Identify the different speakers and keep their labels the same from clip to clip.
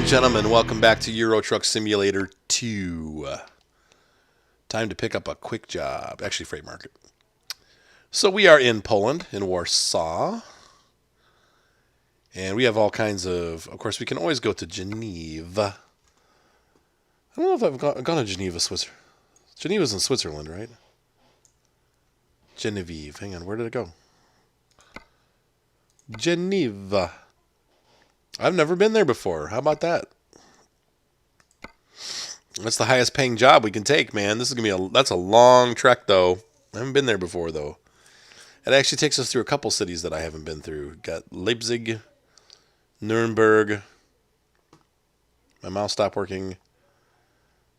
Speaker 1: and gentlemen, welcome back to Euro Truck Simulator 2. Time to pick up a quick job. Actually, freight market. So we are in Poland, in Warsaw. And we have all kinds of course, we can always go to Geneva. I don't know if I've gone to Geneva, Switzerland. Geneva's in Switzerland, right? Genevieve. Hang on, where did it go? Geneva. I've never been there before. How about that? That's the highest paying job we can take, man. This is gonna be that's a long trek though. I haven't been there before though. It actually takes us through a couple cities that I haven't been through. Got Leipzig, Nuremberg. My mouse stopped working.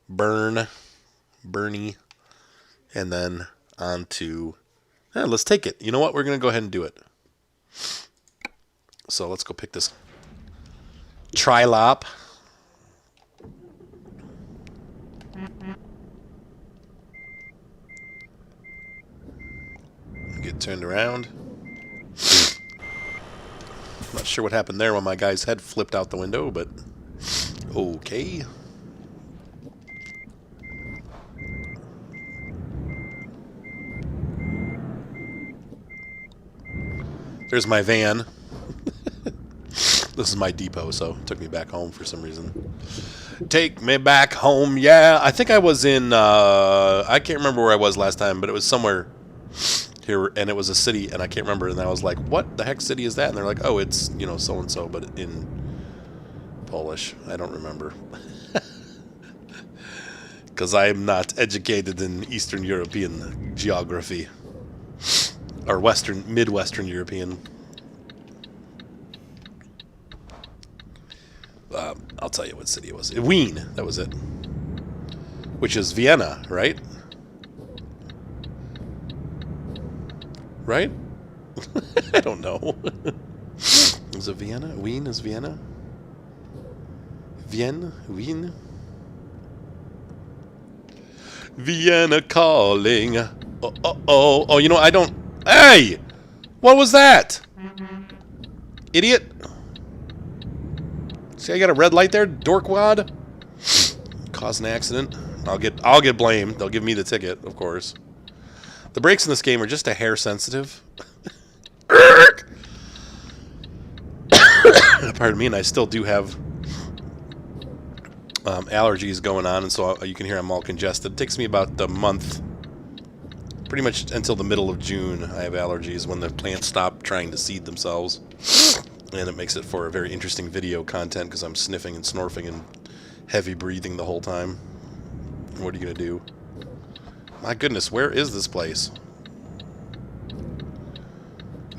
Speaker 1: Bernie, and then on to. Let's take it. You know what? We're gonna go ahead and do it. So let's go pick this Trilop. Get turned around. Not sure what happened there when my guy's head flipped out the window, but okay. There's my van. This is my depot, so it took me back home for some reason. Take me back home, yeah. I think I was in, I can't remember where I was last time, but it was somewhere here, and it was a city, and I can't remember, and I was like, what the heck city is that? And they're like, oh, it's, you know, so-and-so, but in Polish. I don't remember. Because I'm not educated in Eastern European geography. Or Midwestern European. I'll tell you what city it was. Wien, that was it. Which is Vienna, right? Right? I don't know. Is it Vienna? Wien is Vienna? Wien? Vienna calling. Oh, you know, I don't... Hey! What was that? Idiot. See, I got a red light there, dorkwad. Caused an accident. I'll get blamed. They'll give me the ticket, of course. The brakes in this game are just a hair sensitive. Pardon me, and I still do have allergies going on, and so you can hear I'm all congested. It takes me about a month, pretty much until the middle of June. I have allergies when the plants stop trying to seed themselves. And it makes it for a very interesting video content because I'm sniffing and snorfing and heavy breathing the whole time. What are you going to do? My goodness, where is this place?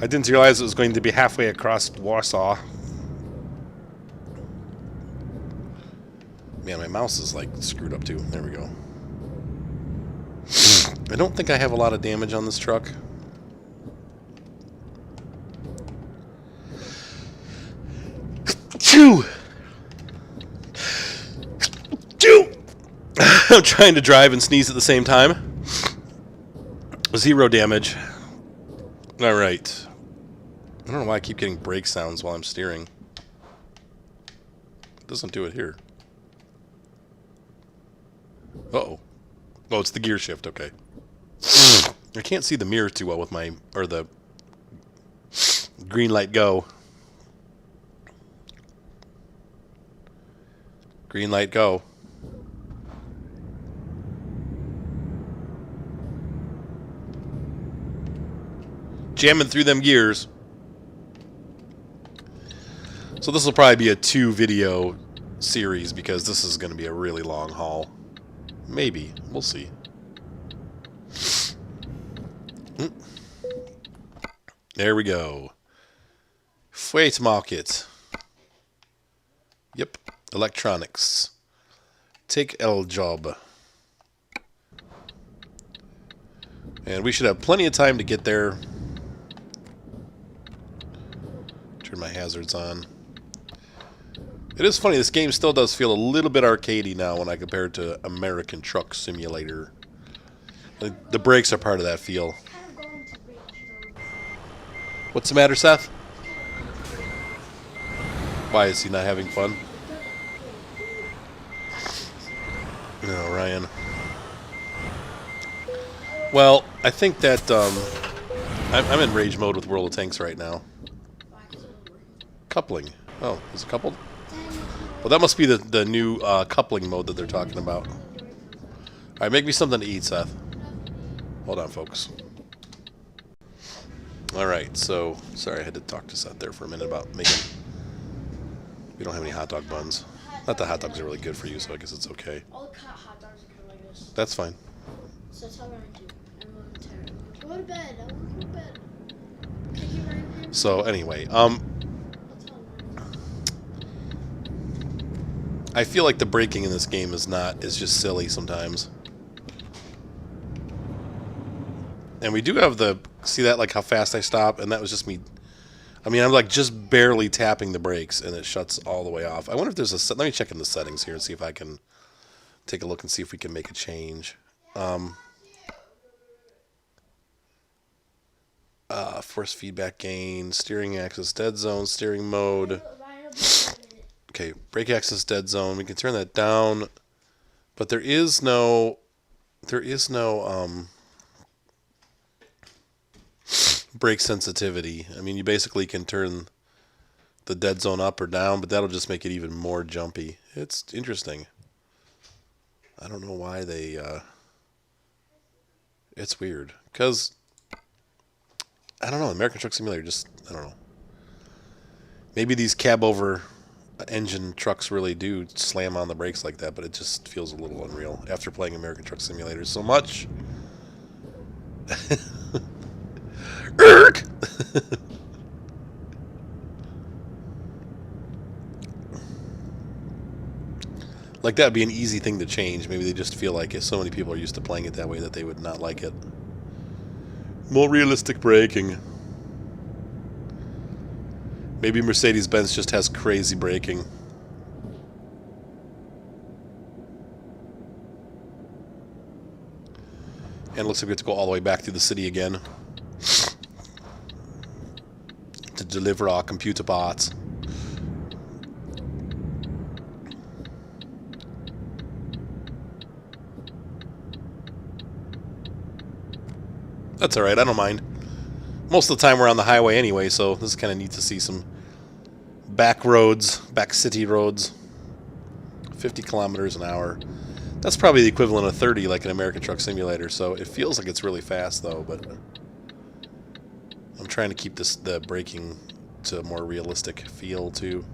Speaker 1: I didn't realize it was going to be halfway across Warsaw. Man, my mouse is like screwed up too. There we go. I don't think I have a lot of damage on this truck. I'm trying to drive and sneeze at the same time. 0 damage. Alright. I don't know why I keep getting brake sounds while I'm steering. It doesn't do it here. Uh-oh. Oh, it's the gear shift, okay. I can't see the mirror too well with my... or the green light go. Green light go. Jamming through them gears. So this will probably be a 2-video series because this is going to be a really long haul. Maybe. We'll see. There we go. Freight market. Yep. Electronics. Take L job. And we should have plenty of time to get there. Turn my hazards on. It is funny, this game still does feel a little bit arcadey now when I compare it to American Truck Simulator. The brakes are part of that feel. What's the matter, Seth? Why is he not having fun? No, Ryan. Well, I think that I'm in rage mode with World of Tanks right now. Coupling. Oh, is it coupled? Well, that must be the new coupling mode that they're talking about. Alright, make me something to eat, Seth. Hold on, folks. Alright, so... Sorry, I had to talk to Seth there for a minute about making... We don't have any hot dog buns. Not that hot dogs are really good for you, so I guess it's okay.
Speaker 2: All the hot dogs are kind of like this.
Speaker 1: That's fine.
Speaker 2: So tell Ryan to. I'm momentarily. Go to bed. I want to go to bed. Thank you, Ryan.
Speaker 1: So, anyway, I feel like the braking in this game is just silly sometimes. And we do have the, see that, like how fast I stop, and that was just me. I mean, I'm like just barely tapping the brakes, and it shuts all the way off. I wonder if there's a, let me check in the settings here and see if I can take a look and see if we can make a change. Force feedback gain, steering axis, dead zone, steering mode. Okay, brake axis, dead zone. We can turn that down, but there is no brake sensitivity. I mean, you basically can turn the dead zone up or down, but that'll just make it even more jumpy. It's interesting. I don't know why they, it's weird. Because, I don't know, American Truck Simulator just, I don't know. Maybe these cab-over engine trucks really do slam on the brakes like that, but it just feels a little unreal after playing American Truck Simulator so much. Erk! Like that would be an easy thing to change. Maybe they just feel like if so many people are used to playing it that way that they would not like it. More realistic braking. Maybe Mercedes-Benz just has crazy braking. And it looks like we have to go all the way back through the city again to deliver our computer bots. That's alright, I don't mind. Most of the time we're on the highway anyway, so this is kind of neat to see some back roads, back city roads. 50 kilometers an hour. That's probably the equivalent of 30 like an American Truck Simulator, so it feels like it's really fast though, but I'm trying to keep the braking to a more realistic feel too.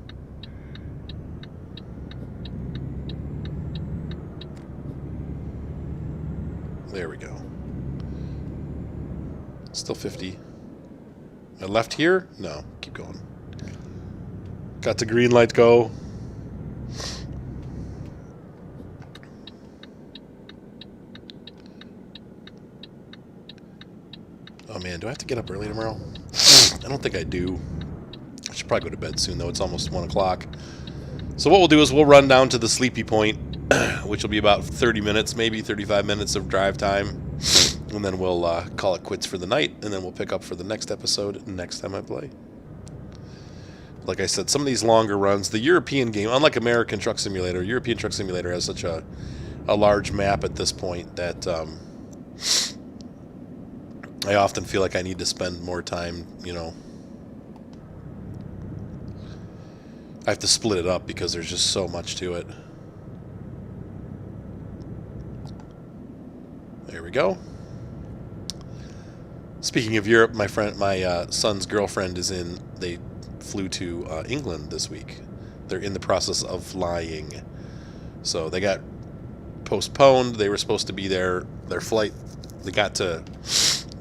Speaker 1: There we go. Still 50. I left here? No, keep going. Got the green light go. Oh man, do I have to get up early tomorrow? I don't think I do. I should probably go to bed soon though. It's almost 1 o'clock. So what we'll do is we'll run down to the sleepy point, which will be about 30 minutes, maybe 35 minutes of drive time. And then we'll call it quits for the night, and then we'll pick up for the next episode next time I play. Like I said, some of these longer runs, the European game, unlike American Truck Simulator, European Truck Simulator has such a large map at this point that I often feel like I need to spend more time, you know. I have to split it up because there's just so much to it. There we go. Speaking of Europe, my son's girlfriend is in. They flew to England this week. They're in the process of flying, so they got postponed. They were supposed to be there. Their flight. They got to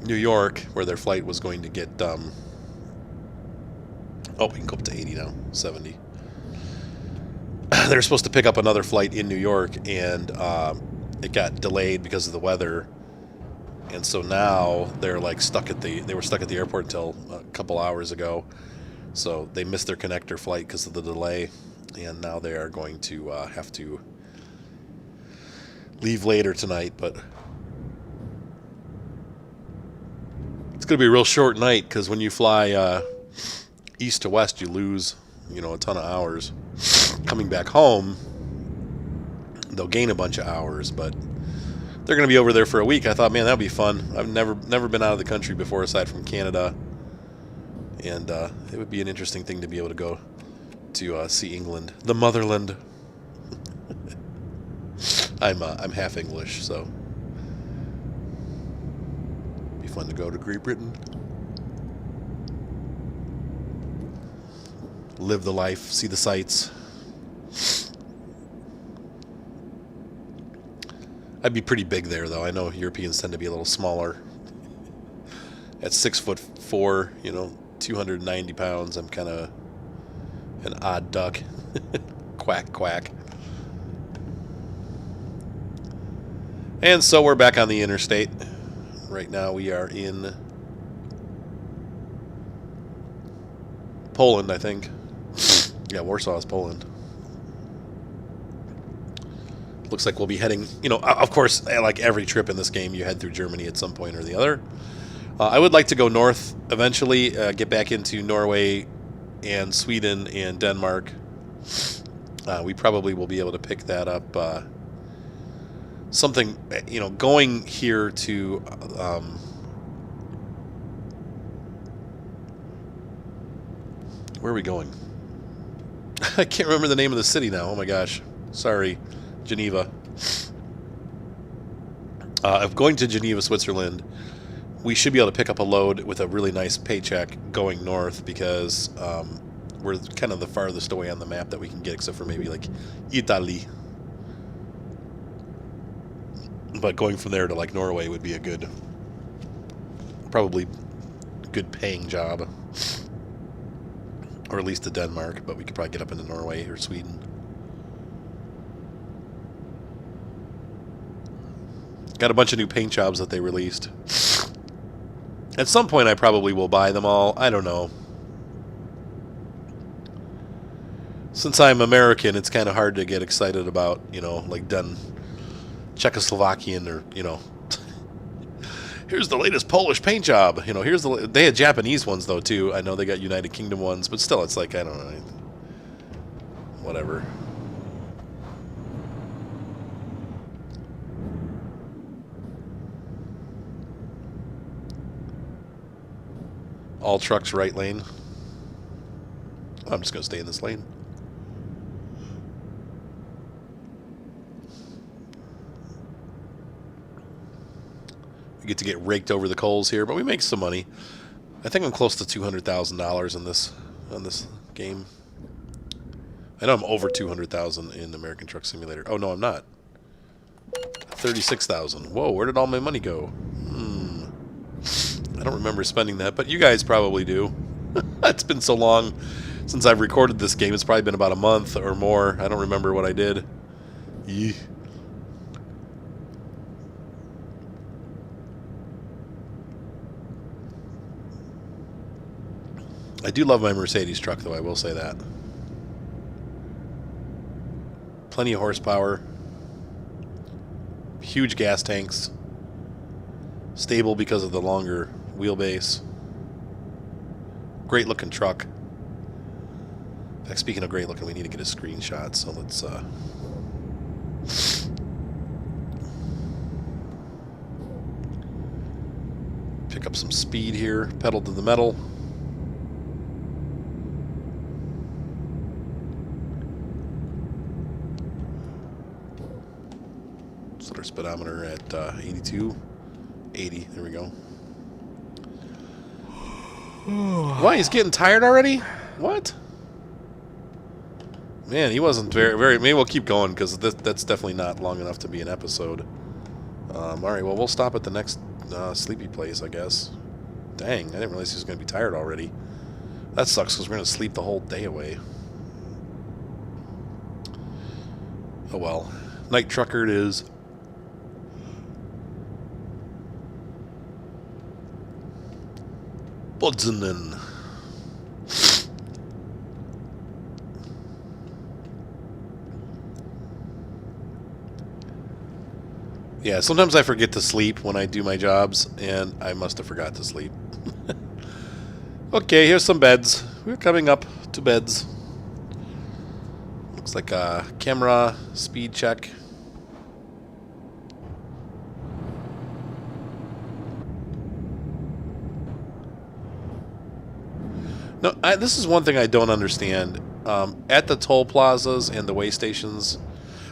Speaker 1: New York, where their flight was going to get. Oh, we can go up to 80 now. 70. They were supposed to pick up another flight in New York, and it got delayed because of the weather. And so now they're like they were stuck at the airport until a couple hours ago. So they missed their connector flight because of the delay. And now they are going to have to leave later tonight. But it's going to be a real short night because when you fly east to west, you lose, you know, a ton of hours. Coming back home, they'll gain a bunch of hours, but they're going to be over there for a week. I thought, man, that would be fun. I've never been out of the country before aside from Canada, and it would be an interesting thing to be able to go to see England, the motherland. I'm half English, so it'd be fun to go to Great Britain, live the life, see the sights. I'd be pretty big there, though. I know Europeans tend to be a little smaller. At 6'4", 290 pounds, I'm kind of an odd duck. Quack, quack. And so we're back on the interstate. Right now we are in Poland, I think. Yeah, Warsaw is Poland. Looks like we'll be heading, of course, like every trip in this game, you head through Germany at some point or the other. I would like to go north eventually, get back into Norway and Sweden and Denmark. We probably will be able to pick that up. Something, going here to where are we going? I can't remember the name of the city now. Oh my gosh. Sorry. Geneva. Of going to Geneva, Switzerland, we should be able to pick up a load with a really nice paycheck going north because we're kind of the farthest away on the map that we can get, except for maybe like Italy. But going from there to like Norway would be a good, probably good paying job. Or at least to Denmark, but we could probably get up into Norway or Sweden. Got a bunch of new paint jobs that they released. At some point I probably will buy them all. I don't know. Since I'm American, it's kind of hard to get excited about, like done Czechoslovakian or, here's the latest Polish paint job. They had Japanese ones though too. I know they got United Kingdom ones, but still it's like, I don't know. Whatever. All trucks right lane. I'm just going to stay in this lane. We get to get raked over the coals here, but we make some money. I think I'm close to $200,000 on this game. I know I'm over $200,000 in American Truck Simulator. Oh no, I'm not. 36,000. Whoa, where did all my money go? I don't remember spending that, but you guys probably do. It's been so long since I've recorded this game. It's probably been about a month or more. I don't remember what I did. Yee. I do love my Mercedes truck, though, I will say that. Plenty of horsepower. Huge gas tanks. Stable because of the longer wheelbase. Great looking truck. In fact, speaking of great looking, we need to get a screenshot, so let's pick up some speed here, pedal to the metal. Set our speedometer at 82. 80. There we go. Why? He's getting tired already? What? Man, he wasn't very... Maybe we'll keep going, because that's definitely not long enough to be an episode. Alright, well, we'll stop at the next sleepy place, I guess. Dang, I didn't realize he was going to be tired already. That sucks, because we're going to sleep the whole day away. Oh well. Night Trucker it is. Bodzanen. Yeah, sometimes I forget to sleep when I do my jobs, and I must have forgot to sleep. Okay, here's some beds. We're coming up to beds. Looks like a camera speed check. No, this is one thing I don't understand. At the toll plazas and the way stations,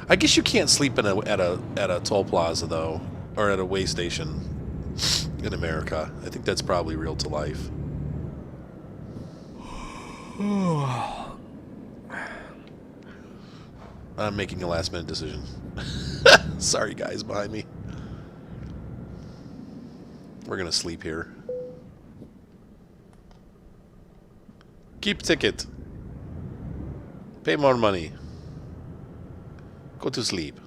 Speaker 1: I guess you can't sleep at a toll plaza though, or at a way station in America. I think that's probably real to life. I'm making a last minute decision. Sorry guys behind me. We're gonna sleep here. Keep ticket. Pay more money. Go to sleep.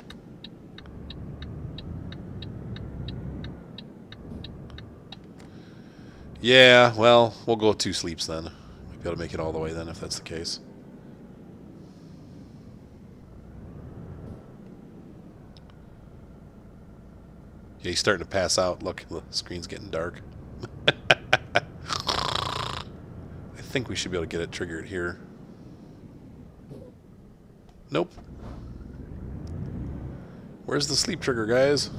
Speaker 1: Yeah, well, we'll go 2 sleeps then. Maybe I'll make it all the way then if that's the case. Yeah, he's starting to pass out. Look, the screen's getting dark. I think we should be able to get it triggered here. Nope. Where's the sleep trigger, guys?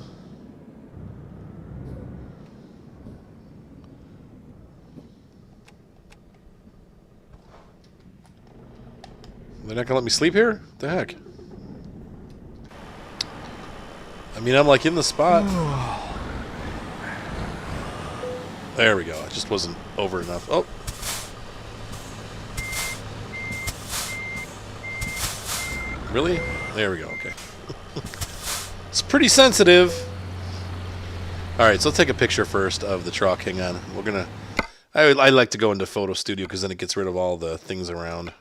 Speaker 1: They're not gonna let me sleep here? What the heck? I mean, I'm like in the spot. There we go. It just wasn't over enough. Oh. Really? There we go. Okay. It's pretty sensitive. Alright, so let's take a picture first of the truck. Hang on. We're gonna... I like to go into Photo Studio because then it gets rid of all the things around.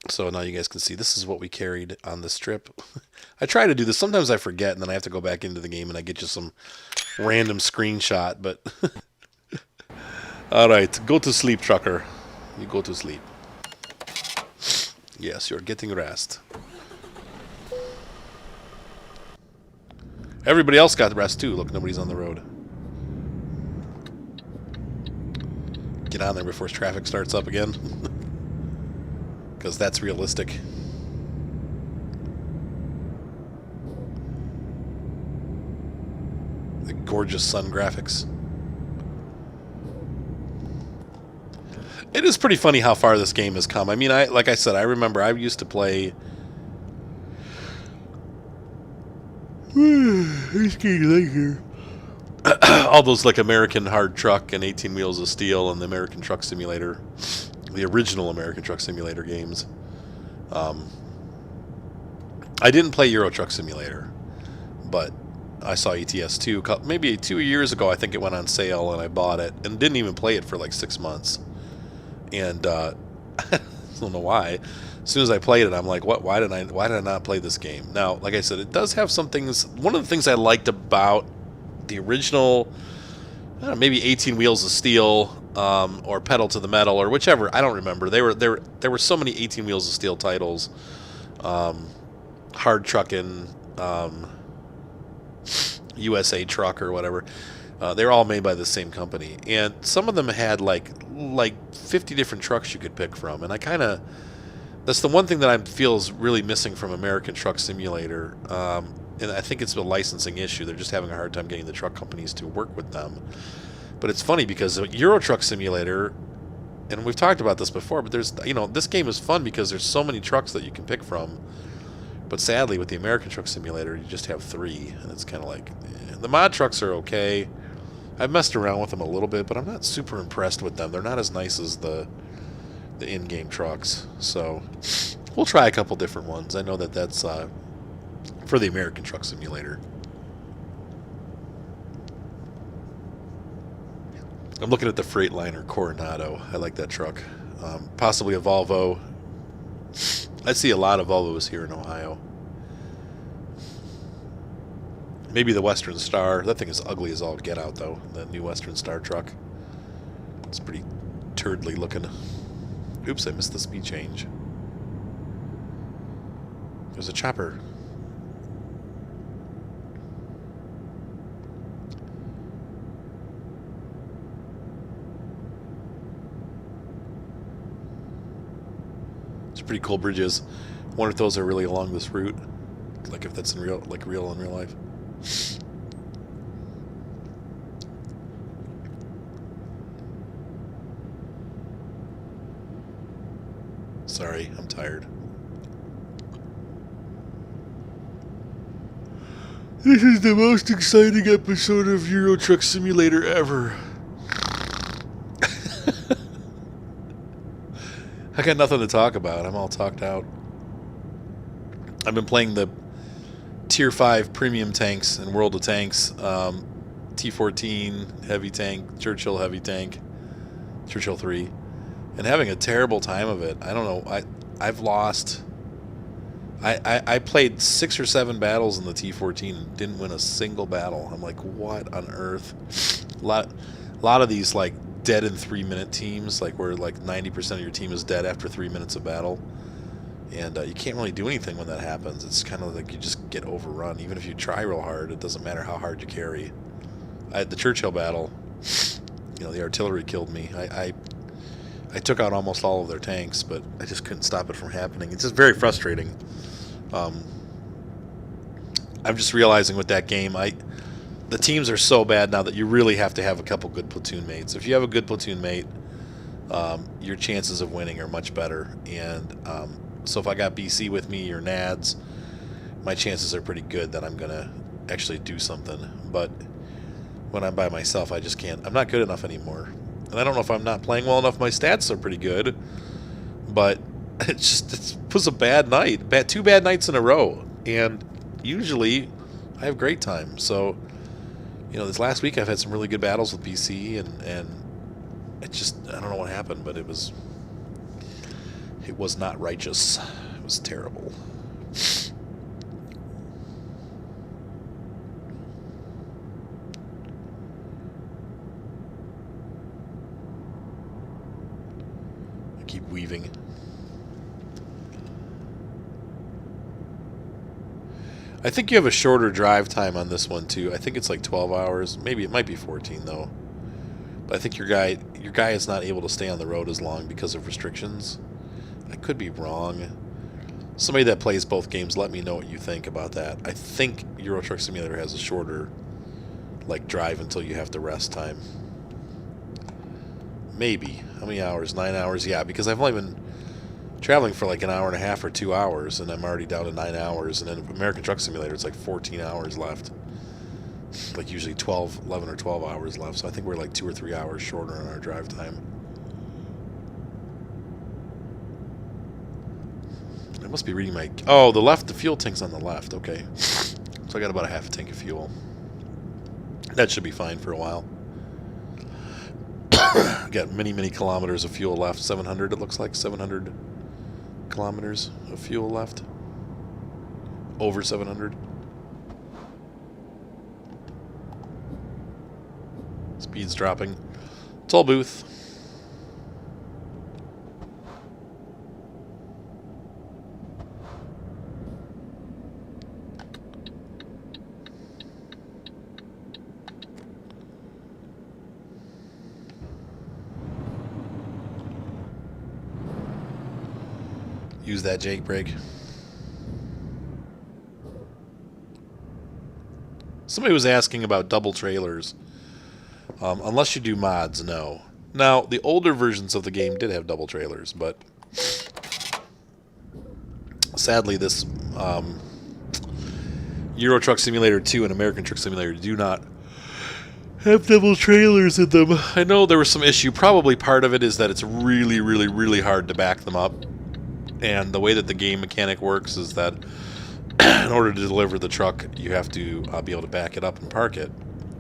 Speaker 1: So now you guys can see this is what we carried on this trip. I try to do this. Sometimes I forget and then I have to go back into the game and I get you some random screenshot, but... Alright, go to sleep, trucker. You go to sleep. Yes, you're getting rest. Everybody else got rest too. Look, nobody's on the road. Get on there before traffic starts up again. Because that's realistic. The gorgeous sun graphics. It is pretty funny how far this game has come. I mean, like I said, I remember I used to play... all those like American Hard Truck and 18 Wheels of Steel and the American Truck Simulator, the original American Truck Simulator games. I didn't play Euro Truck Simulator, but I saw ETS 2 maybe 2 years ago. I think it went on sale and I bought it and didn't even play it for like 6 months. And I don't know why. As soon as I played it, I'm like, what? Why did I not play this game? Now, like I said, it does have some things. One of the things I liked about the original, I don't know, maybe 18 Wheels of Steel, or Pedal to the Metal, or whichever. I don't remember. There were so many 18 Wheels of Steel titles. Hard Truckin', USA Truck, or whatever. They're all made by the same company, and some of them had like 50 different trucks you could pick from, and that's the one thing that I feel is really missing from American Truck Simulator, and I think it's a licensing issue. They're just having a hard time getting the truck companies to work with them. But it's funny because Euro Truck Simulator, and we've talked about this before, but there's, this game is fun because there's so many trucks that you can pick from. But sadly, with the American Truck Simulator, you just have 3, and it's kind of like, the mod trucks are okay. I've messed around with them a little bit, but I'm not super impressed with them. They're not as nice as the in-game trucks. So we'll try a couple different ones. I know that that's for the American Truck Simulator. I'm looking at the Freightliner Coronado. I like that truck. Possibly a Volvo. I see a lot of Volvos here in Ohio. Maybe the Western Star. That thing is ugly as all get out, though. That new Western Star truck. It's pretty turdly looking. Oops, I missed the speed change. There's a chopper. It's pretty cool bridges. I wonder if those are really along this route. Like if that's in real in real life. Sorry, I'm tired. This is the most exciting episode of Euro Truck Simulator ever. I got nothing to talk about. I'm all talked out. I've been playing the Tier 5 premium tanks in World of Tanks. T14 heavy tank, Churchill heavy tank, Churchill 3. And having a terrible time of it. I don't know. I've lost... I played 6 or 7 battles in the T14 and didn't win a single battle. I'm like, what on earth? A lot of these like dead in 3-minute teams, like where like 90% of your team is dead after 3 minutes of battle, and you can't really do anything when that happens. It's kind of like you just get overrun. Even if you try real hard, it doesn't matter how hard you carry. I had the Churchill battle. You know, the artillery killed me. I took out almost all of their tanks, but I just couldn't stop it from happening. It's just very frustrating. I'm just realizing with that game, the teams are so bad now that you really have to have a couple good platoon mates. If you have a good platoon mate, your chances of winning are much better. And so if I got BC with me or Nads, my chances are pretty good that I'm going to actually do something. But when I'm by myself, I just can't. I'm not good enough anymore. And I don't know if I'm not playing well enough. My stats are pretty good, but it was a bad night. Two bad nights in a row. And usually I have great time. So, you know, this last week I've had some really good battles with BC, and it just, I don't know what happened, but it was not righteous. It was terrible. I keep weaving. I think you have a shorter drive time on this one too. I think it's like 12 hours. Maybe it might be 14 though. But I think your guy is not able to stay on the road as long because of restrictions. I could be wrong. Somebody that plays both games, let me know what you think about that. I think Euro Truck Simulator has a shorter like drive until you have to rest time. Maybe. How many hours? 9 hours? Yeah, because I've only been traveling for like an hour and a half or 2 hours, and I'm already down to 9 hours. And then American Truck Simulator, it's like 14 hours left. Like usually 11 or 12 hours left. So I think we're like 2 or 3 hours shorter on our drive time. I must be reading my... Oh, the fuel tank's on the left. Okay. So I got about a half a tank of fuel. That should be fine for a while. Got many kilometers of fuel left. 700, it looks like. 700 kilometers of fuel left. Over 700. Speed's dropping. Toll booth. Use that Jake brake. Somebody was asking about double trailers. Unless you do mods, no. Now, the older versions of the game did have double trailers, but sadly this Euro Truck Simulator 2 and American Truck Simulator do not have double trailers in them. I know there was some issue. Probably part of it is that it's really hard to back them up. And the way that the game mechanic works is that in order to deliver the truck, you have to be able to back it up and park it.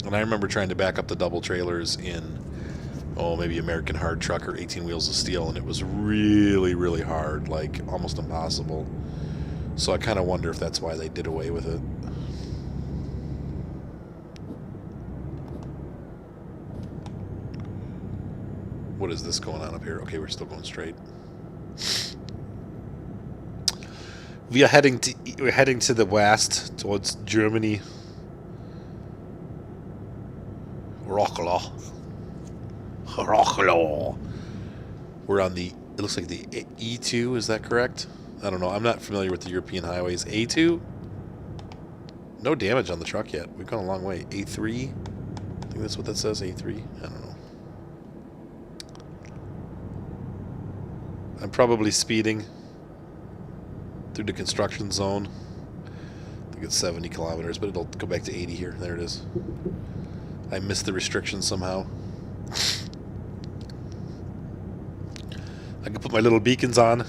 Speaker 1: And I remember trying to back up the double trailers in, maybe American Hard Truck or 18 Wheels of Steel, and it was really hard, like almost impossible. So I kind of wonder if that's why they did away with it. What is this going on up here? Okay, we're still going straight. We're heading to the west towards Germany. Rocklo. We're on the, it looks like the E2, is that correct? I don't know. I'm not familiar with the European highways. A2? No damage on the truck yet. We've gone a long way. A3? I think that's what that says, A3. I don't know. I'm probably speeding through the construction zone. I think it's 70 kilometers, but it'll go back to 80 here. There it is. I missed the restrictions somehow. I can put my little beacons on.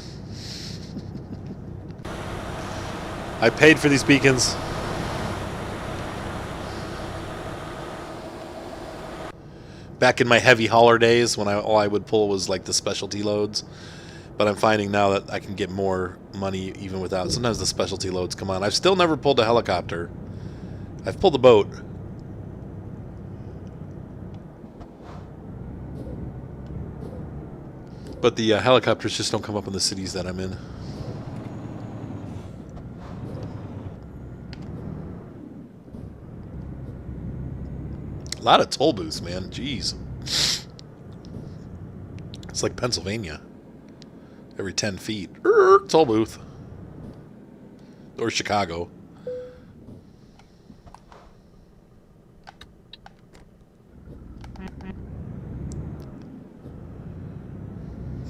Speaker 1: I paid for these beacons. Back in my heavy hauler days, when all I would pull was like the specialty loads. But I'm finding now that I can get more money even without. Sometimes the specialty loads come on. I've still never pulled a helicopter. I've pulled a boat. But the helicopters just don't come up in the cities that I'm in. A lot of toll booths, man. Jeez. It's like Pennsylvania. Every 10 feet. Toll booth. Or Chicago.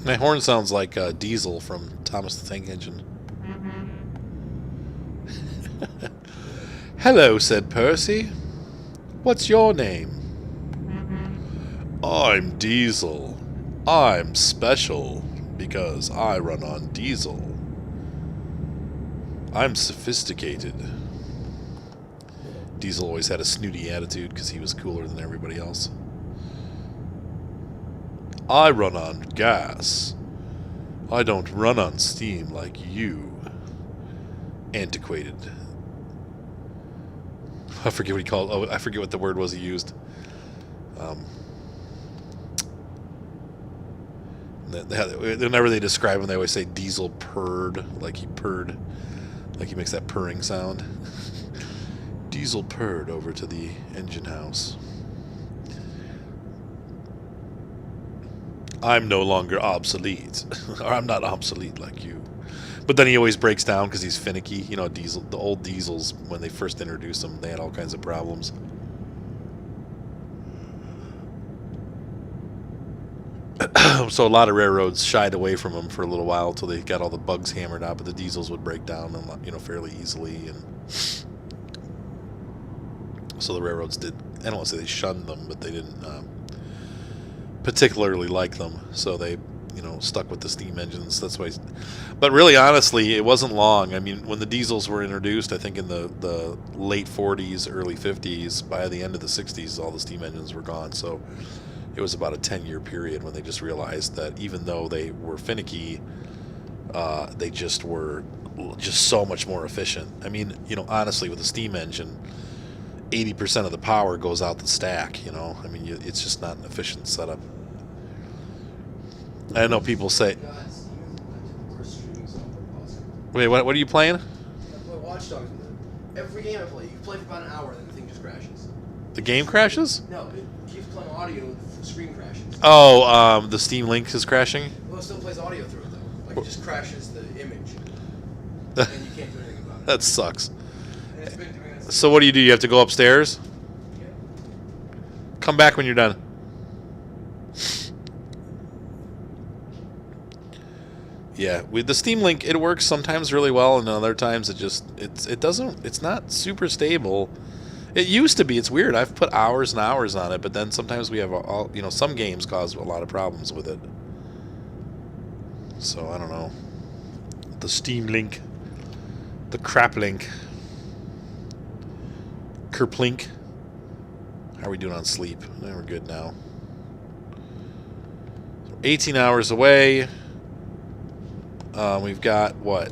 Speaker 1: My horn sounds like Diesel from Thomas the Tank Engine. Hello, said Percy. What's your name? I'm Diesel. I'm special because I run on diesel. I'm sophisticated. Diesel always had a snooty attitude because he was cooler than everybody else. I run on gas. I don't run on steam like you. Antiquated. I forget what he called. Oh, I forget what the word was he used. Whenever they describe him, they always say Diesel purred, like he purred, like he makes that purring sound. Diesel purred over to the engine house. I'm no longer obsolete. Or I'm not obsolete like you. But then he always breaks down because he's finicky. You know, Diesel, the old Diesels, when they first introduced them, they had all kinds of problems. So a lot of railroads shied away from them for a little while until they got all the bugs hammered out. But the Diesels would break down, and, you know, fairly easily. And so the railroads did. I don't want to say they shunned them, but they didn't particularly like them. So they, you know, stuck with the steam engines. That's why. But really, honestly, it wasn't long. I mean, when the Diesels were introduced, I think in the late 40s, early 50s, by the end of the 60s, all the steam engines were gone. So it was about a 10-year period when they just realized that even though they were finicky, they just were so much more efficient. I mean, you know, honestly, with a steam engine, 80% of the power goes out the stack, you know. I mean, it's just not an efficient setup. I know people say... Wait, what are you playing?
Speaker 3: I play Watch Dogs. Every game I play, you play for about an hour, then the thing just crashes.
Speaker 1: The game crashes?
Speaker 3: No, it keeps playing audio, the screen crashes.
Speaker 1: Oh, the Steam Link is crashing?
Speaker 3: Well, it still plays audio through it, though. Like, it just crashes the image. And you can't do anything about it.
Speaker 1: That sucks.
Speaker 3: And it's been doing that.
Speaker 1: So what do? You have to go upstairs?
Speaker 3: Yeah.
Speaker 1: Come back when you're done. Yeah, with the Steam Link, it works sometimes really well, and other times it's not super stable. It used to be. It's weird. I've put hours and hours on it, but then sometimes we have some games cause a lot of problems with it. So I don't know. The Steam Link, the Crap Link, Kerplink. How are we doing on sleep? No, we're good now. 18 hours away. We've got what?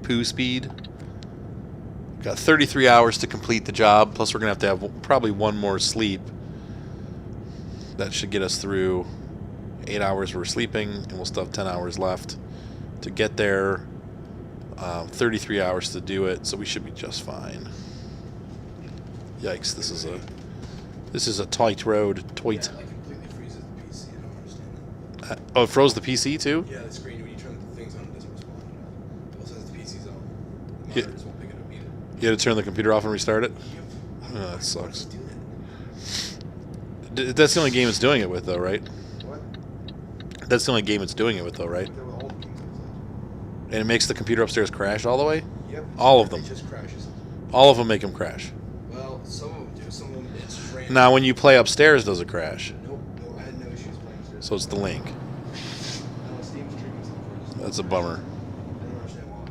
Speaker 1: Poo speed. Got 33 hours to complete the job. Plus, we're gonna have probably one more sleep. That should get us through 8 hours we're sleeping, and we'll still have 10 hours left to get there. 33 hours to do it, so we should be just fine. Yikes! This is a tight road. Tight.
Speaker 3: Yeah, like completely freezes the PC. I don't understand that.
Speaker 1: Oh, it froze the PC too?
Speaker 3: Yeah, the screen, when you turn the things on, it doesn't respond. It also says the PC's on. The
Speaker 1: Yeah.
Speaker 3: monitors won't pick it up either.
Speaker 1: You had to turn the computer off and restart it?
Speaker 3: Yep.
Speaker 1: Oh, that sucks.
Speaker 3: Do that?
Speaker 1: That's the only game it's doing it with, though, right?
Speaker 3: What?
Speaker 1: That's the only game it's doing it with, though, right?
Speaker 3: They're with all the games upstairs.
Speaker 1: And it makes the computer upstairs crash all the way?
Speaker 3: Yep.
Speaker 1: All of them.
Speaker 3: It just crashes.
Speaker 1: All of them make them crash.
Speaker 3: Well, some of them do. Some of them it's just random.
Speaker 1: Now, when you play upstairs, does it crash?
Speaker 3: Nope. No, I had no issues playing upstairs.
Speaker 1: So it's the link.
Speaker 3: No, Steam's treating stuff for it.
Speaker 1: That's a bummer.
Speaker 3: I don't understand why.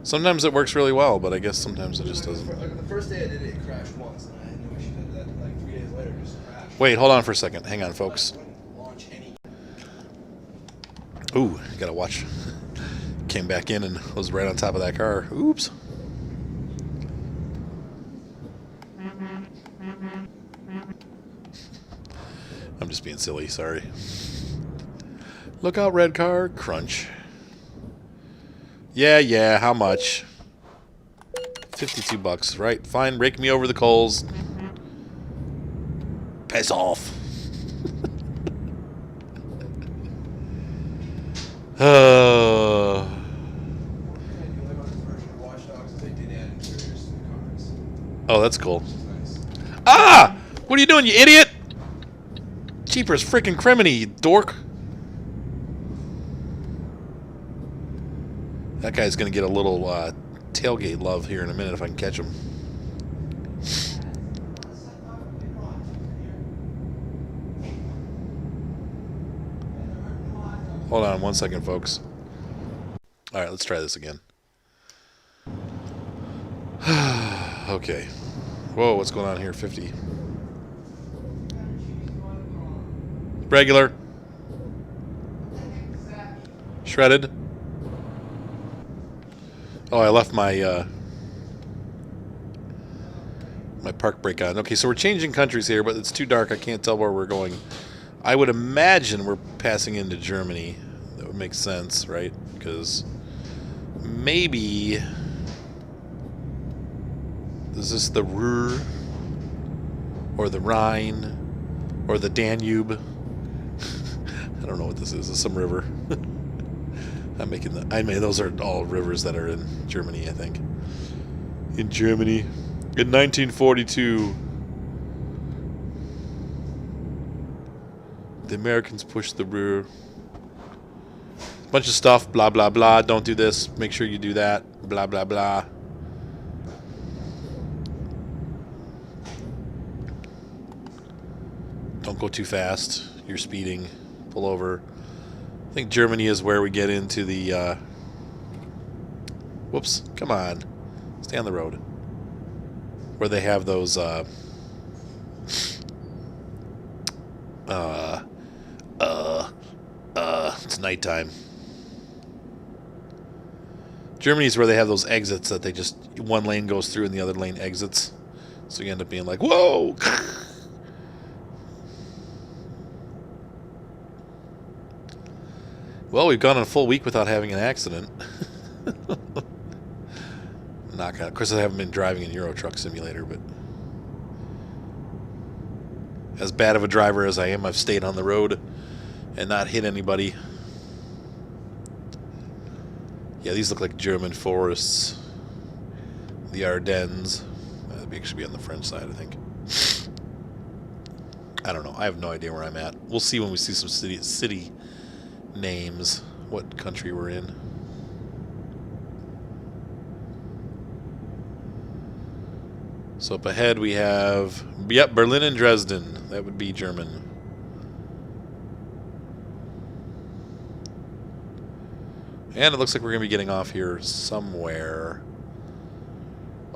Speaker 1: Sometimes it works really well, but I guess sometimes it just
Speaker 3: Like,
Speaker 1: doesn't.
Speaker 3: the first day I did it, it crashed once, and I had no issues after that. Like 3 days later, it just crashed.
Speaker 1: Wait, hold on for a second. Hang on, folks.
Speaker 3: I wouldn't launch any.
Speaker 1: Ooh, gotta watch. Came back in and was right on top of that car. Oops. I'm just being silly, sorry. Look out, red car. Crunch. Yeah, how much? $52, right? Fine, rake me over the coals. Piss off.
Speaker 3: The only about this version of Watch Dogs is they did add interiors to the cars.
Speaker 1: Oh, that's cool.
Speaker 3: Which is nice.
Speaker 1: Ah! What are you doing, you idiot? Jeepers freaking criminy, you dork. That guy's gonna get a little tailgate love here in a minute if I can catch him. Hold on 1 second, folks. Alright, let's try this again. Okay. Whoa, what's going on here? 50. Regular. Shredded. Oh, I left my my park brake on. Okay, so we're changing countries here, but it's too dark. I can't tell where we're going. I would imagine we're passing into Germany. That would make sense, right? Because maybe is this the Ruhr or the Rhine or the Danube? I don't know what this is. It's some river. I mean, those are all rivers that are in Germany, I think. In Germany. In 1942, the Americans pushed the Ruhr. Bunch of stuff, blah, blah, blah. Don't do this. Make sure you do that. Blah, blah, blah. Don't go too fast. You're speeding. Pull over. I think Germany is where we get into the, whoops, come on. Stay on the road. Where they have those, it's nighttime. Germany is where they have those exits that they just, one lane goes through and the other lane exits. So you end up being like, whoa! Well, we've gone a full week without having an accident. Knock on. Of course, I haven't been driving in Euro Truck Simulator, but as bad of a driver as I am, I've stayed on the road and not hit anybody. Yeah, these look like German forests. The Ardennes. That'd actually be on the French side, I think. I don't know. I have no idea where I'm at. We'll see when we see some city names, what country we're in. So up ahead we have, yep, Berlin and Dresden. That would be German. And it looks like we're going to be getting off here somewhere.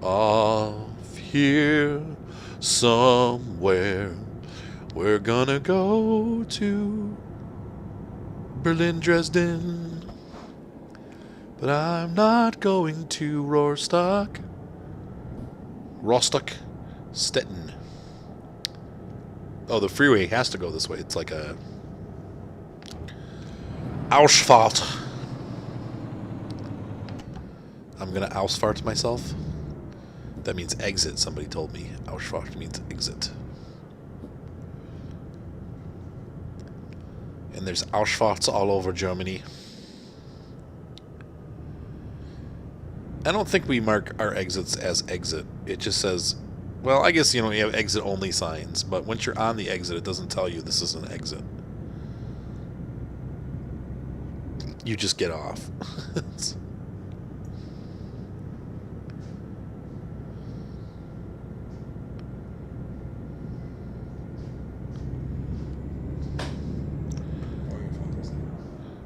Speaker 1: Off here somewhere. We're gonna go to Berlin, Dresden. But I'm not going to Rostock. Stettin. Oh, the freeway has to go this way. It's like a Ausfahrt. I'm gonna Ausfahrt myself. That means exit, somebody told me. Ausfahrt means exit. And there's Ausfahrts all over Germany. I don't think we mark our exits as exit. It just says Well, I guess, you have exit-only signs, but once you're on the exit, it doesn't tell you this is an exit. You just get off.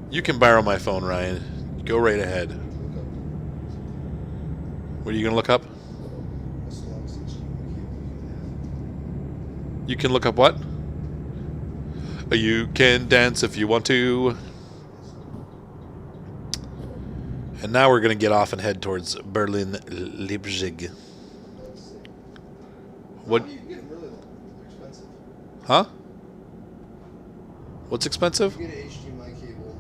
Speaker 1: You can borrow my phone, Ryan. Go right ahead. What are you going to look up? You can look up what? You can dance if you want to. And now we're going to get off and head towards Berlin Leipzig. What? Huh? What's expensive?
Speaker 3: You get an HDMI cable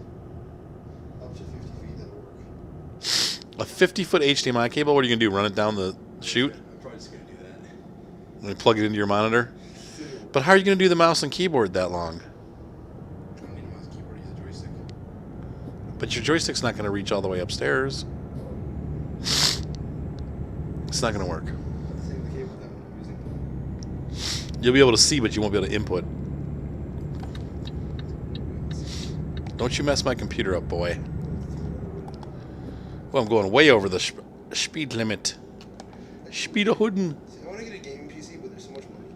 Speaker 3: up to 50 feet that'll work.
Speaker 1: A 50-foot HDMI cable? What are you going to do? Run it down the chute?
Speaker 3: I'm probably just going to do that.
Speaker 1: And plug it into your monitor? But how are you going to do the mouse and keyboard that long?
Speaker 3: I don't need a mouse and keyboard, use a joystick.
Speaker 1: But your joystick's not going to reach all the way upstairs. It's not going to work.
Speaker 3: Same with the cable that I'm using.
Speaker 1: You'll be able to see, but you won't be able to input. Don't you mess my computer up, boy. Well, I'm going way over the speed limit. Speedhooden.
Speaker 3: See, I want to get a gaming PC, but there's so much money.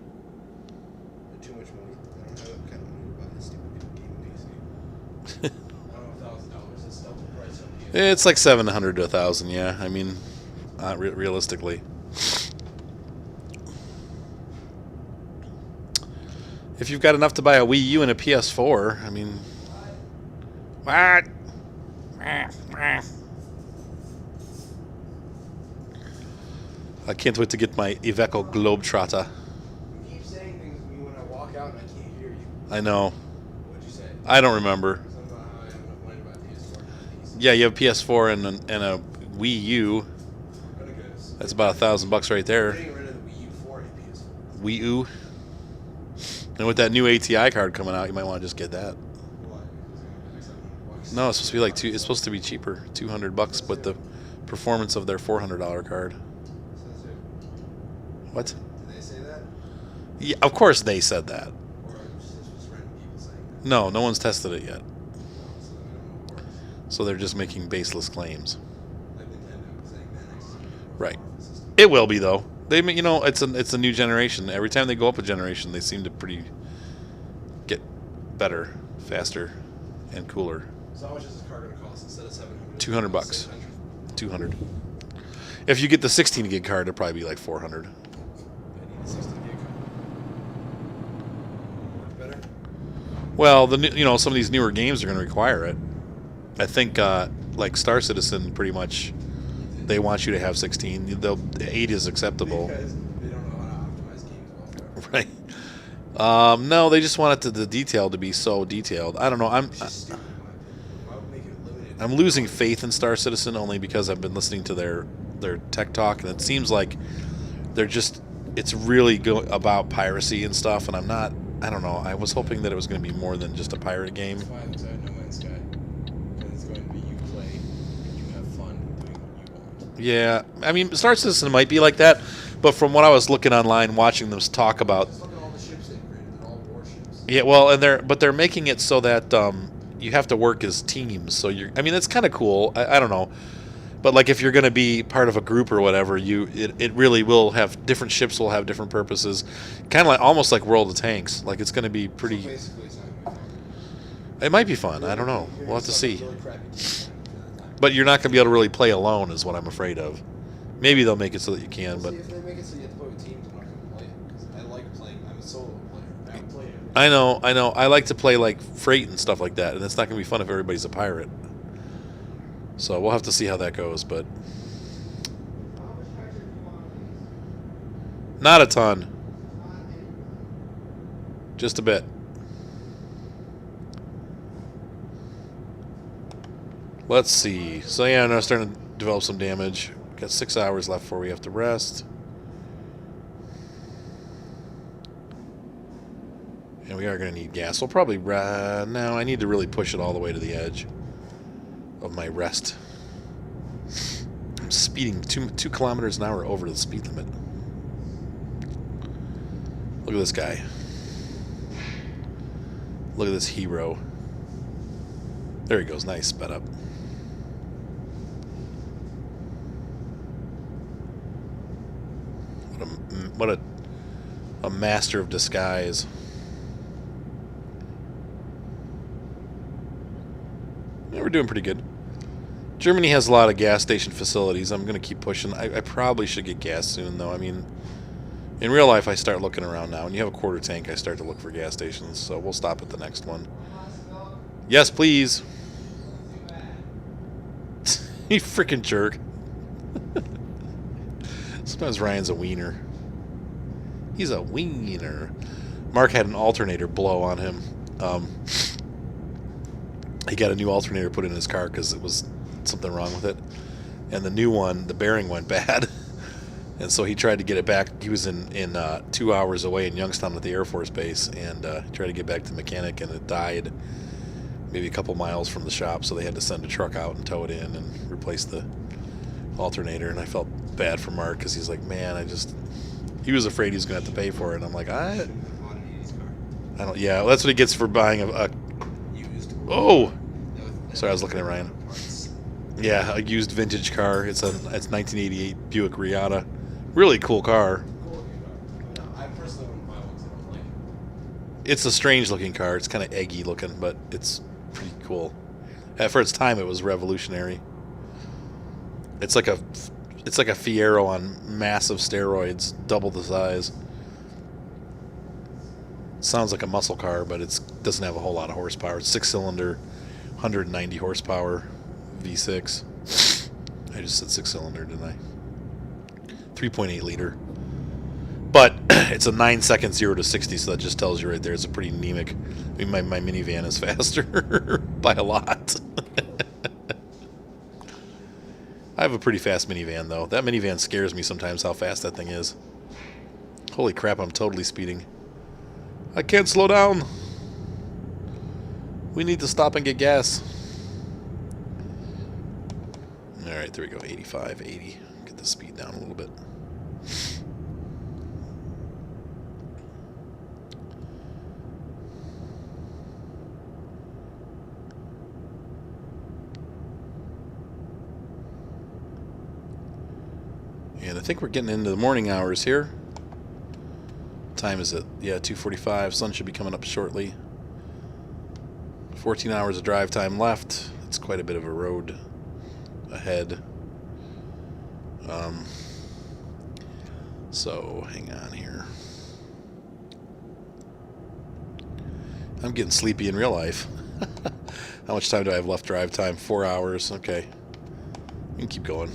Speaker 3: There's too much money. I don't have that kind of money to buy this stupid gaming PC. I don't know, $1,000 is double the price of the
Speaker 1: It's like 700 to 1,000, yeah. I mean, realistically. If you've got enough to buy a Wii U and a PS4, I mean... What? I can't wait to get my Iveco Globetrotter.
Speaker 3: You keep saying things to me when I walk out and I can't hear you.
Speaker 1: I know.
Speaker 3: What'd you say?
Speaker 1: I don't remember.
Speaker 3: Something about how I have enough money to buy a PS4 and a PC.
Speaker 1: Yeah, you have PS4 and a Wii U.
Speaker 3: Gonna go.
Speaker 1: That's about $1,000 right there.
Speaker 3: Getting rid of the Wii U for a PS4.
Speaker 1: Wii U. And with that new ATI card coming out, you might want to just get that.
Speaker 3: Why? Is it gonna be like $700?
Speaker 1: No, it's supposed to be like it's supposed to be cheaper, $200, but the performance of their $400 card.
Speaker 3: Says who?
Speaker 1: What?
Speaker 3: Did they say that?
Speaker 1: Yeah, of course they said that.
Speaker 3: Or it's just random people saying that?
Speaker 1: No, no one's tested it yet,
Speaker 3: So then I don't know what works.
Speaker 1: so they're just making baseless claims.
Speaker 3: Like Nintendo saying that next to me.
Speaker 1: Right. It will be though. It's a new generation. Every time they go up a generation, they seem to get better, faster, and cooler.
Speaker 3: So how much is this car going to cost instead of $700?
Speaker 1: $200.
Speaker 3: 700?
Speaker 1: 200. If you get the 16 gig card, it'll probably be like 400.
Speaker 3: I need a 60 gig card. Work better?
Speaker 1: Well, some of these newer games are going to require it. I think like Star Citizen, pretty much, they want you to have 16. 8 is acceptable.
Speaker 3: Because they don't know how to optimize games well.
Speaker 1: Right. No, they just want the detail to be so detailed. I don't know.
Speaker 3: It's just stupid, in my opinion. Why would make it limited?
Speaker 1: I'm losing faith in Star Citizen only because I've been listening to their tech talk, and it seems like it's really about piracy and stuff, and I don't know. I was hoping that it was going to be more than just a pirate game.
Speaker 3: That's why it looks like No Man's Sky. Because it's going to be you play and you have fun doing what you want.
Speaker 1: Yeah, I mean, Star Citizen might be like that, but from what I was looking online, watching them talk about,
Speaker 3: Just look at all the ships they've created. They're all warships.
Speaker 1: yeah, well, they're making it so that you have to work as teams. So it's kind of cool. I don't know, but like if you're going to be part of a group or whatever, it really will have different ships will have different purposes, kind of like almost like World of Tanks. Like it's going to be
Speaker 3: So
Speaker 1: pretty.
Speaker 3: basically, it's not going to be fun.
Speaker 1: It might be fun. I don't know.
Speaker 3: You're
Speaker 1: We'll have to
Speaker 3: gonna
Speaker 1: see.
Speaker 3: suck a really crappy team at the time.
Speaker 1: But you're not going to be able to really play alone, is what I'm afraid of. Maybe they'll make it so that you can,
Speaker 3: We'll
Speaker 1: but
Speaker 3: see if they make it so you have to play with teams. I'm not going to play it because I like playing. I'm a solo player. I don't play it.
Speaker 1: I know. I like to play like Freight and stuff like that, and it's not going to be fun if everybody's a pirate. So we'll have to see how that goes, but not a ton. Just a bit. Let's see. So yeah, now starting to develop some damage. Got 6 hours left before we have to rest. And we are going to need gas. We'll probably... no, I need to really push it all the way to the edge of my rest. I'm speeding 2 kilometers an hour over the speed limit. Look at this guy. Look at this hero. There he goes. Nice. Sped up. What a master of disguise. Yeah, we're doing pretty good. Germany has a lot of gas station facilities. I'm going to keep pushing. I probably should get gas soon, though. I mean, in real life, I start looking around now. When you have a quarter tank, I start to look for gas stations. So we'll stop at the next one. Yes, please. You freaking jerk. Sometimes Ryan's a wiener. He's a wiener. Mark had an alternator blow on him. He got a new alternator put in his car because it was something wrong with it. And the new one, the bearing went bad. And so he tried to get it back. He was in 2 hours away in Youngstown at the Air Force Base. And he tried to get back to the mechanic, and it died maybe a couple miles from the shop. So they had to send a truck out and tow it in and replace the alternator. And I felt bad for Mark because he's like, man, he was afraid he was going to have to pay for it. And I'm like, I don't. Yeah, well, that's what he gets for buying a oh, sorry, I was looking at Ryan. Yeah, a used vintage car. It's 1988 Buick Riata. Really cool car.
Speaker 3: I personally wouldn't buy one because I don't like it.
Speaker 1: It's a strange looking car. It's kind of eggy looking, but it's pretty cool. For its time, it was revolutionary. It's like a Fiero on massive steroids, double the size. Sounds like a muscle car, but it doesn't have a whole lot of horsepower. It's 6-cylinder, 190 horsepower, V6. I just said 6-cylinder, didn't I? 3.8 liter. But it's a 9-second 0 to 60, so that just tells you right there it's a pretty anemic. I mean, my minivan is faster by a lot. I have a pretty fast minivan, though. That minivan scares me sometimes how fast that thing is. Holy crap, I'm totally speeding. I can't slow down. We need to stop and get gas. Alright, there we go. 85, 80. Get the speed down a little bit. And I think we're getting into the morning hours here. Time is it? Yeah, 2:45. Sun should be coming up shortly. 14 hours of drive time left. It's quite a bit of a road ahead. So hang on here. I'm getting sleepy in real life. How much time do I have left drive time? 4 hours. Okay. We can keep going.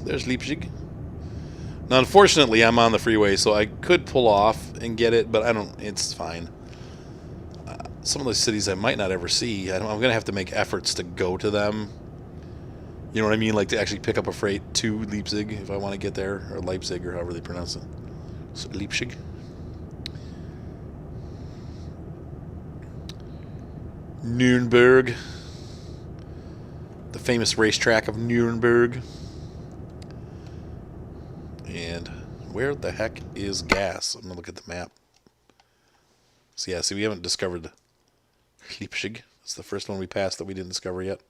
Speaker 1: There's Leipzig. Now, unfortunately, I'm on the freeway, so I could pull off and get it, but I don't. It's fine. Some of those cities I might not ever see. I'm going to have to make efforts to go to them. You know what I mean? Like to actually pick up a freight to Leipzig if I want to get there, or Leipzig, or however they pronounce it. So, Leipzig. Nuremberg. The famous racetrack of Nuremberg. And where the heck is gas? I'm going to look at the map. So yeah, see, we haven't discovered Leipzig. It's the first one we passed that we didn't discover yet.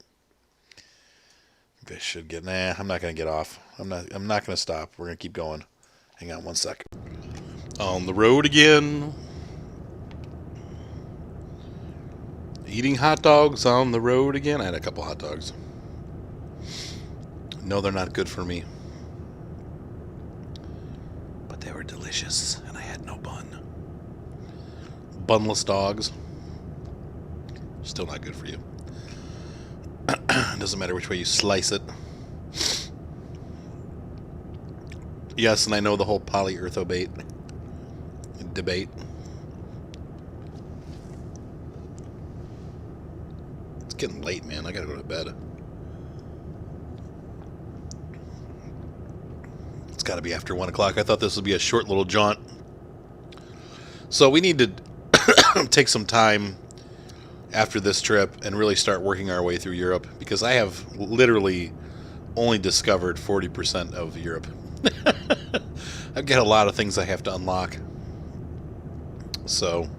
Speaker 1: Maybe I should get... Nah, I'm not going to get off. I'm not going to stop. We're going to keep going. Hang on one sec. On the road again. Eating hot dogs on the road again. I had a couple hot dogs. No, they're not good for me. They were delicious, and I had no bun. Bunless dogs. Still not good for you. Doesn't matter which way you slice it. Yes, and I know the whole polyurethobate debate. It's getting late, man. I gotta go to bed. It's got to be after 1 o'clock. I thought this would be a short little jaunt. So we need to take some time after this trip and really start working our way through Europe, because I have literally only discovered 40% of Europe. I've got a lot of things I have to unlock. So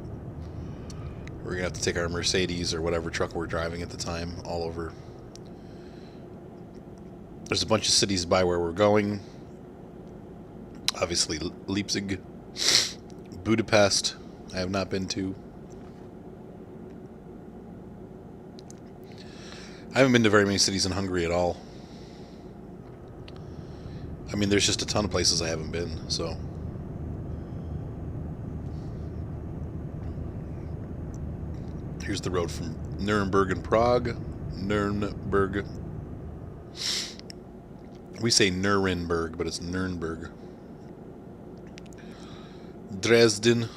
Speaker 1: we're going to have to take our Mercedes or whatever truck we're driving at the time all over. There's a bunch of cities by where we're going. Obviously Leipzig, Budapest, I have not been to. I haven't been to very many cities in Hungary at all. I mean, there's just a ton of places I haven't been, so. Here's the road from Nuremberg and Prague. Nuremberg. We say Nuremberg, but it's Nuremberg. Dresden.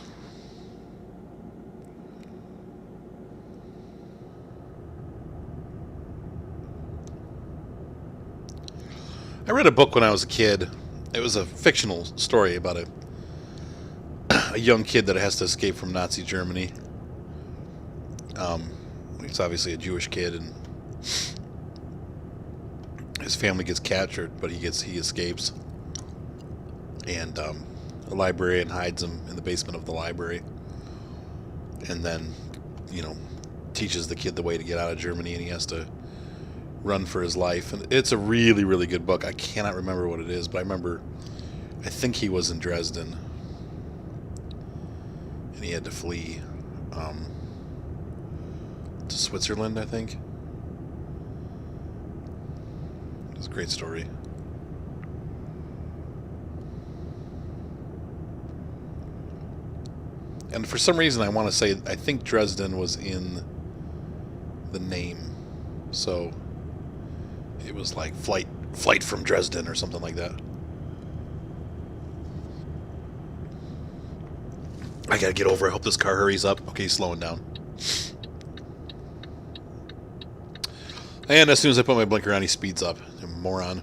Speaker 1: I read a book when I was a kid. It was a fictional story about a young kid that has to escape from Nazi Germany. He's obviously a Jewish kid, and his family gets captured, but he escapes. And a librarian hides him in the basement of the library, and then, teaches the kid the way to get out of Germany, and he has to run for his life. And it's a really, really good book. I cannot remember what it is, but I think he was in Dresden, and he had to flee to Switzerland, I think. It's a great story. And for some reason I want to say, I think Dresden was in the name. So it was like flight from Dresden or something like that. I gotta get over. I hope this car hurries up. Okay, he's slowing down. And as soon as I put my blinker on, he speeds up. You moron.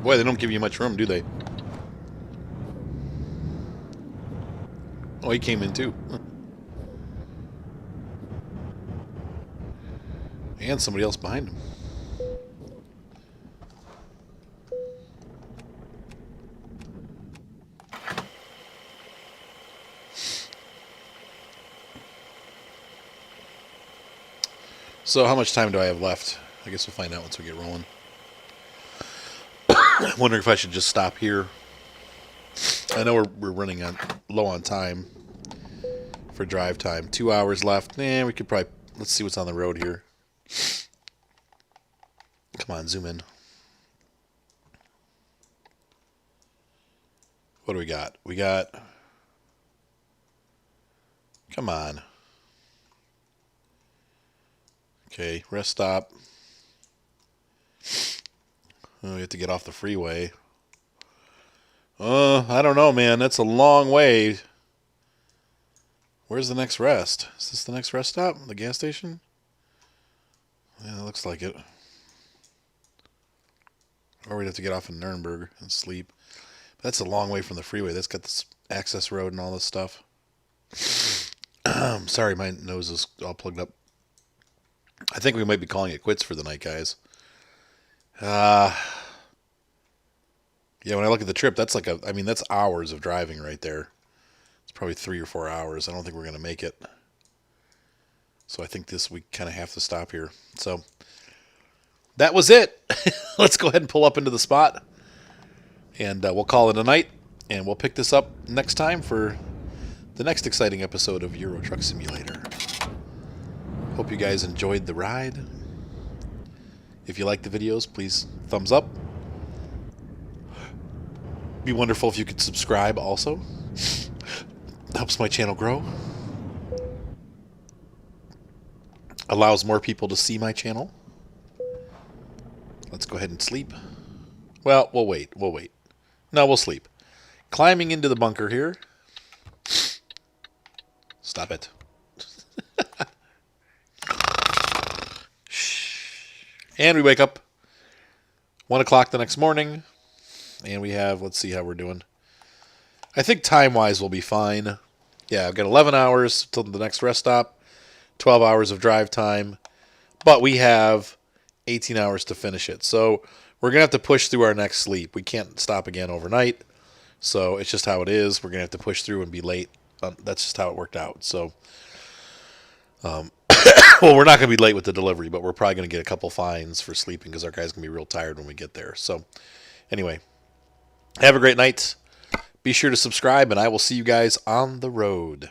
Speaker 1: Boy, they don't give you much room, do they? Oh, he came in too. And somebody else behind him. So how much time do I have left? I guess we'll find out once we get rolling. I'm wondering if I should just stop here. I know we're running low on time for drive time. 2 hours left. We could probably... Let's see what's on the road here. Come on, zoom in. What do we got? We got... Come on. Okay, rest stop. Oh, we have to get off the freeway. I don't know, man. That's a long way. Where's the next rest? Is this the next rest stop? The gas station? Yeah, it looks like it. Or we'd have to get off in Nuremberg and sleep. That's a long way from the freeway. That's got this access road and all this stuff. Sorry, my nose is all plugged up. I think we might be calling it quits for the night, guys. Yeah, when I look at the trip, that's that's hours of driving right there. It's probably 3 or 4 hours. I don't think we're going to make it. So I think we kind of have to stop here. So that was it. Let's go ahead and pull up into the spot. And we'll call it a night. And we'll pick this up next time for the next exciting episode of Euro Truck Simulator. Hope you guys enjoyed the ride. If you like the videos, please thumbs up. Be wonderful if you could subscribe also. Helps my channel grow. Allows more people to see my channel. Let's go ahead and sleep. Well, we'll wait. No, we'll sleep. Climbing into the bunker here. Stop it. And we wake up 1 o'clock the next morning. And we have, let's see how we're doing. I think time-wise we'll be fine. Yeah, I've got 11 hours till the next rest stop, 12 hours of drive time, but we have 18 hours to finish it. So we're going to have to push through our next sleep. We can't stop again overnight. So it's just how it is. We're going to have to push through and be late. That's just how it worked out. So, well, we're not going to be late with the delivery, but we're probably going to get a couple fines for sleeping because our guy's going to be real tired when we get there. So, anyway, have a great night. Be sure to subscribe, and I will see you guys on the road.